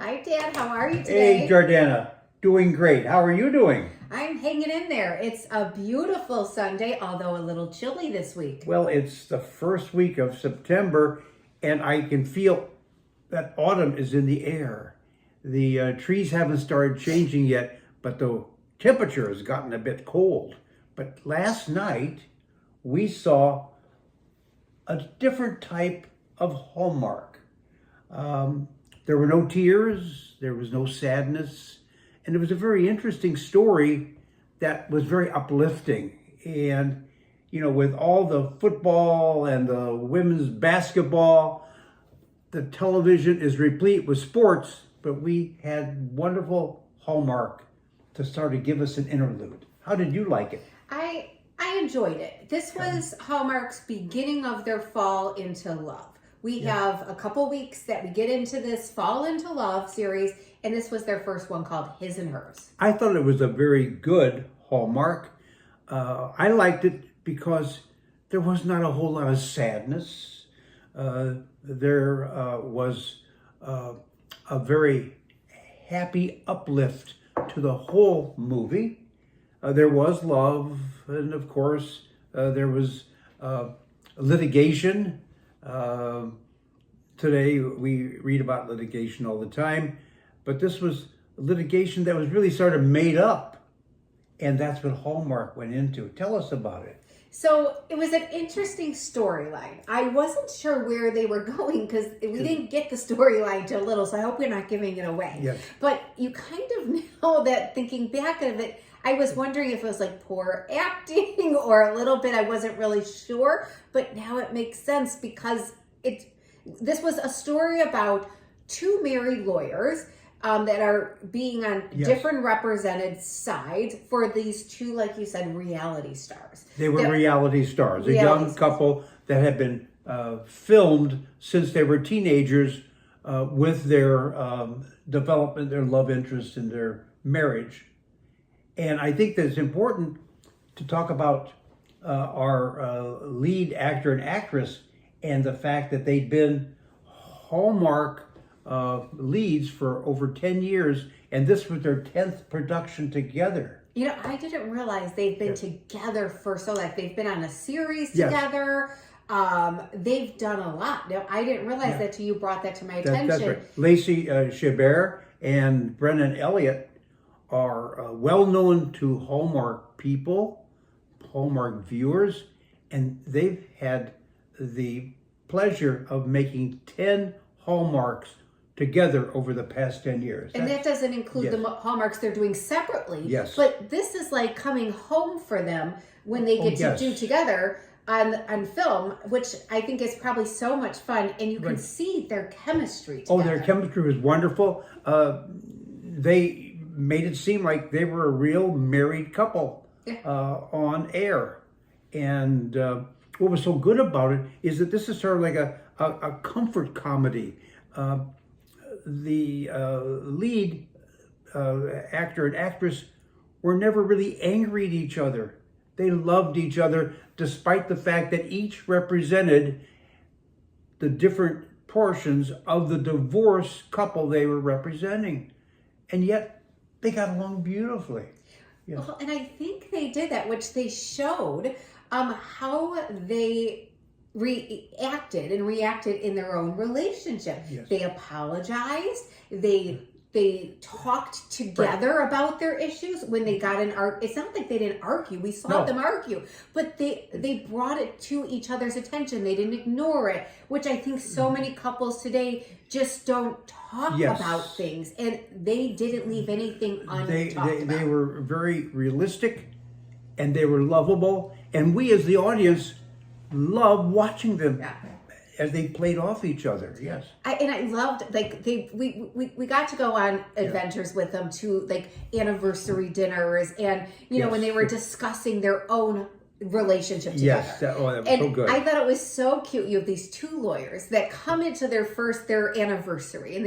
Hi, Dad. How are you today? Hey, Jordana. Doing great. How are you doing? I'm hanging in there. It's a beautiful Sunday, although a little chilly this week. Well, it's the first week of September, and I can feel that autumn is in the air. The trees haven't started changing yet, but the temperature has gotten a bit cold. But last night, we saw a different type of Hallmark. There were no tears, there was no sadness, and it was a very interesting story that was very uplifting. And, you know, with all the football and the women's basketball, the television is replete with sports, but we had wonderful Hallmark to start to give us an interlude. How did you like it? I enjoyed it. This was Hallmark's beginning of their fall into love. We have a couple weeks that we get into this Fall into Love series, and this was their first one called His and Hers. I thought it was a very good Hallmark. I liked it because there was not a whole lot of sadness. There was a very happy uplift to the whole movie. There was love, and of course, there was litigation. Today we read about litigation all the time, but this was litigation that was really sort of made up, and that's what Hallmark went into. Tell us about it. So it was an interesting storyline. I wasn't sure where they were going because we didn't get the storyline till little, so I hope we're not giving it away. Yes. But you kind of know that thinking back of it, I was wondering if it was like poor acting or a little bit, I wasn't really sure, but now it makes sense because this was a story about two married lawyers that are being on different represented sides for these two, like you said, reality stars. They were reality stars, a young couple that had been filmed since they were teenagers with their development, their love interest, and their marriage. And I think that it's important to talk about our lead actor and actress and the fact that they've been Hallmark leads for over 10 years, and this was their 10th production together. You know, I didn't realize they've been together for so long. They've been on a series together. They've done a lot. Now, I didn't realize that till you brought that to my attention. That's right. Lacey Chabert and Brennan Elliott are well known to Hallmark people, Hallmark viewers, and they've had the pleasure of making 10 Hallmarks together over the past 10 years. And that doesn't include the Hallmarks they're doing separately. Yes. But this is like coming home for them when they get to do together on film, which I think is probably so much fun. And you can see their chemistry together. Oh, their chemistry was wonderful. They made it seem like they were a real married couple on air. And what was so good about it is that this is sort of like a comfort comedy. The lead actor and actress were never really angry at each other. They loved each other despite the fact that each represented the different portions of the divorce couple they were representing. And yet they got along beautifully. Yes. Well, and I think they did that, which they showed how they reacted in their own relationship. Yes. They apologized. They talked together about their issues when they got in it's not like they didn't argue. We saw them argue, but they brought it to each other's attention. They didn't ignore it, which I think so many couples today just don't talk about things, and they didn't leave anything untalked about. They were very realistic, and they were lovable, and we as the audience loved watching them as they played off each other. Yes. I loved, like, we got to go on adventures with them to, like, anniversary dinners and, you know, when they were discussing their own relationship together. Yes, that was so good. I thought it was so cute. You have these two lawyers that come into their anniversary, and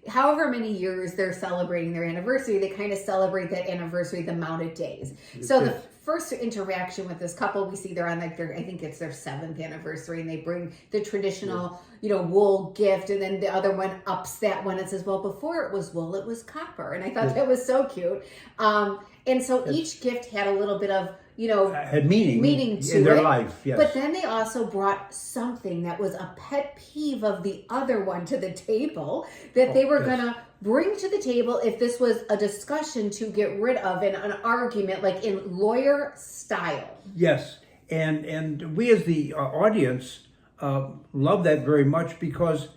however many years they're celebrating their anniversary, they kind of celebrate that anniversary the amount of days. So the first interaction with this couple, we see they're on like I think it's their 7th anniversary, and they bring the traditional, wool gift, and then the other one ups that one and says, well, before it was wool, it was copper. And I thought that was so cute. And so each gift had a little bit of, had meaning to in their it. life. Yes. But then they also brought something that was a pet peeve of the other one to the table that they were going to bring to the table if this was a discussion to get rid of in an argument, like in lawyer style. Yes. And we as the audience love that very much because,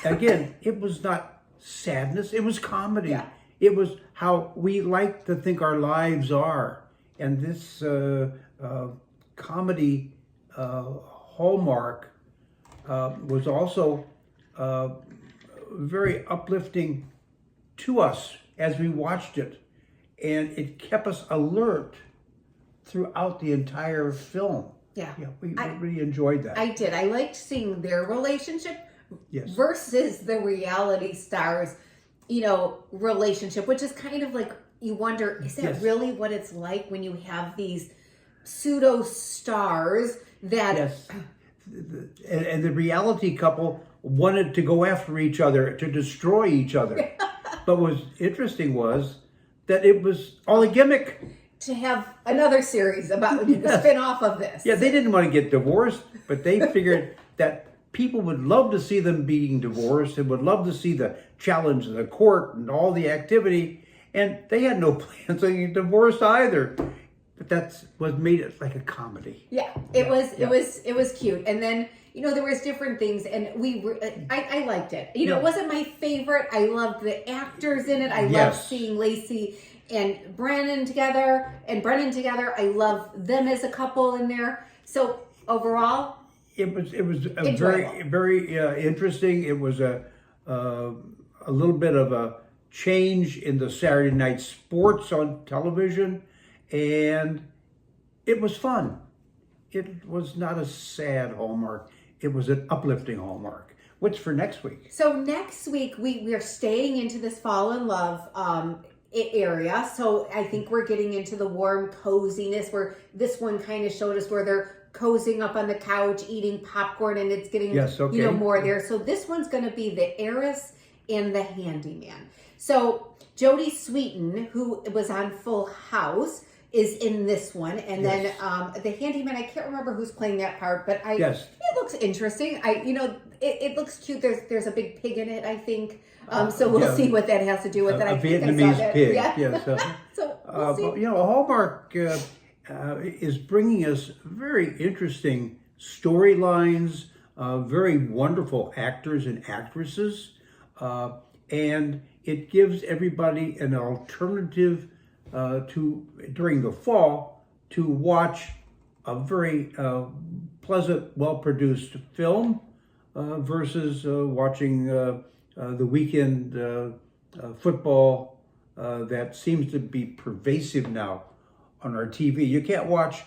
again, it was not sadness. It was comedy. Yeah. It was how we like to think our lives are. And this comedy Hallmark was also very uplifting to us as we watched it. And it kept us alert throughout the entire film. Yeah. We really enjoyed that. I did. I liked seeing their relationship Yes. versus the reality stars, relationship, which is kind of like, you wonder, is that really what it's like when you have these pseudo stars that... Yes. And the reality couple wanted to go after each other, to destroy each other. But what was interesting was that it was all a gimmick. To have another series about the spin-off of this. Yeah, they didn't want to get divorced, but they figured that people would love to see them being divorced and would love to see the challenge of the court and all the activity. And they had no plans on getting divorced either. But that's what made it like a comedy. Yeah, it was cute. And then, there was different things, and I liked it. It wasn't my favorite. I loved the actors in it. I loved seeing Lacey and Brennan together. I love them as a couple in there. So overall, it was a very, very interesting. It was a little bit of a change in the Saturday night sports on television, and it was fun. It was not a sad Hallmark. It was an uplifting Hallmark. What's for next week? So next week, we are staying into this fall in love area. So I think we're getting into the warm coziness, where this one kind of showed us where they're cozying up on the couch, eating popcorn, and it's getting, more there. So this one's going to be the heiress and the handyman. So Jodie Sweetin, who was on Full House, is in this one, and then the handyman, I can't remember who's playing that part, but it looks interesting. It looks cute. There's a big pig in it, I think. So we'll see what that has to do with it. A Vietnamese pig. Yeah. Yes. So we'll see. Hallmark is bringing us very interesting storylines, very wonderful actors and actresses, and it gives everybody an alternative during the fall to watch a very pleasant, well-produced film versus watching the weekend football that seems to be pervasive now on our TV. You can't watch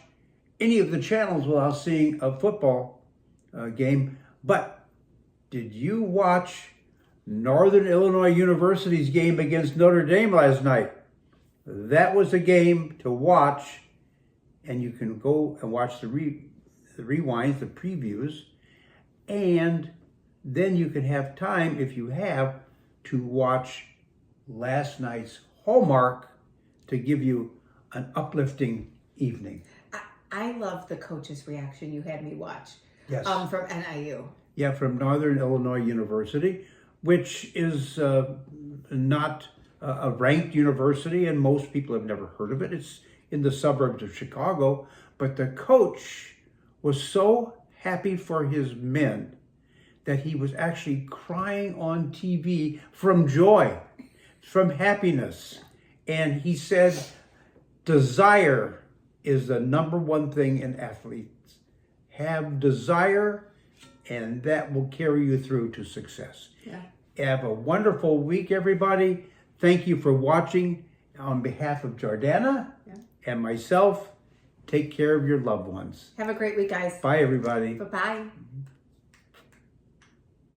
any of the channels without seeing a football game. But did you watch Northern Illinois University's game against Notre Dame last night? That was a game to watch, and you can go and watch the rewinds, the previews, and then you can have time, if you have, to watch last night's Hallmark to give you an uplifting evening. I love the coach's reaction you had me watch. Yes. From NIU. Yeah, from Northern Illinois University, which is not a ranked university, and most people have never heard of it. It's in the suburbs of Chicago, but the coach was so happy for his men that he was actually crying on TV from joy, from happiness. And he said, desire is the number one thing in athletes. Have desire, and that will carry you through to success. Yeah. Have a wonderful week, everybody. Thank you for watching. On behalf of Jordana and myself, take care of your loved ones. Have a great week, guys. Bye, everybody. Bye-bye.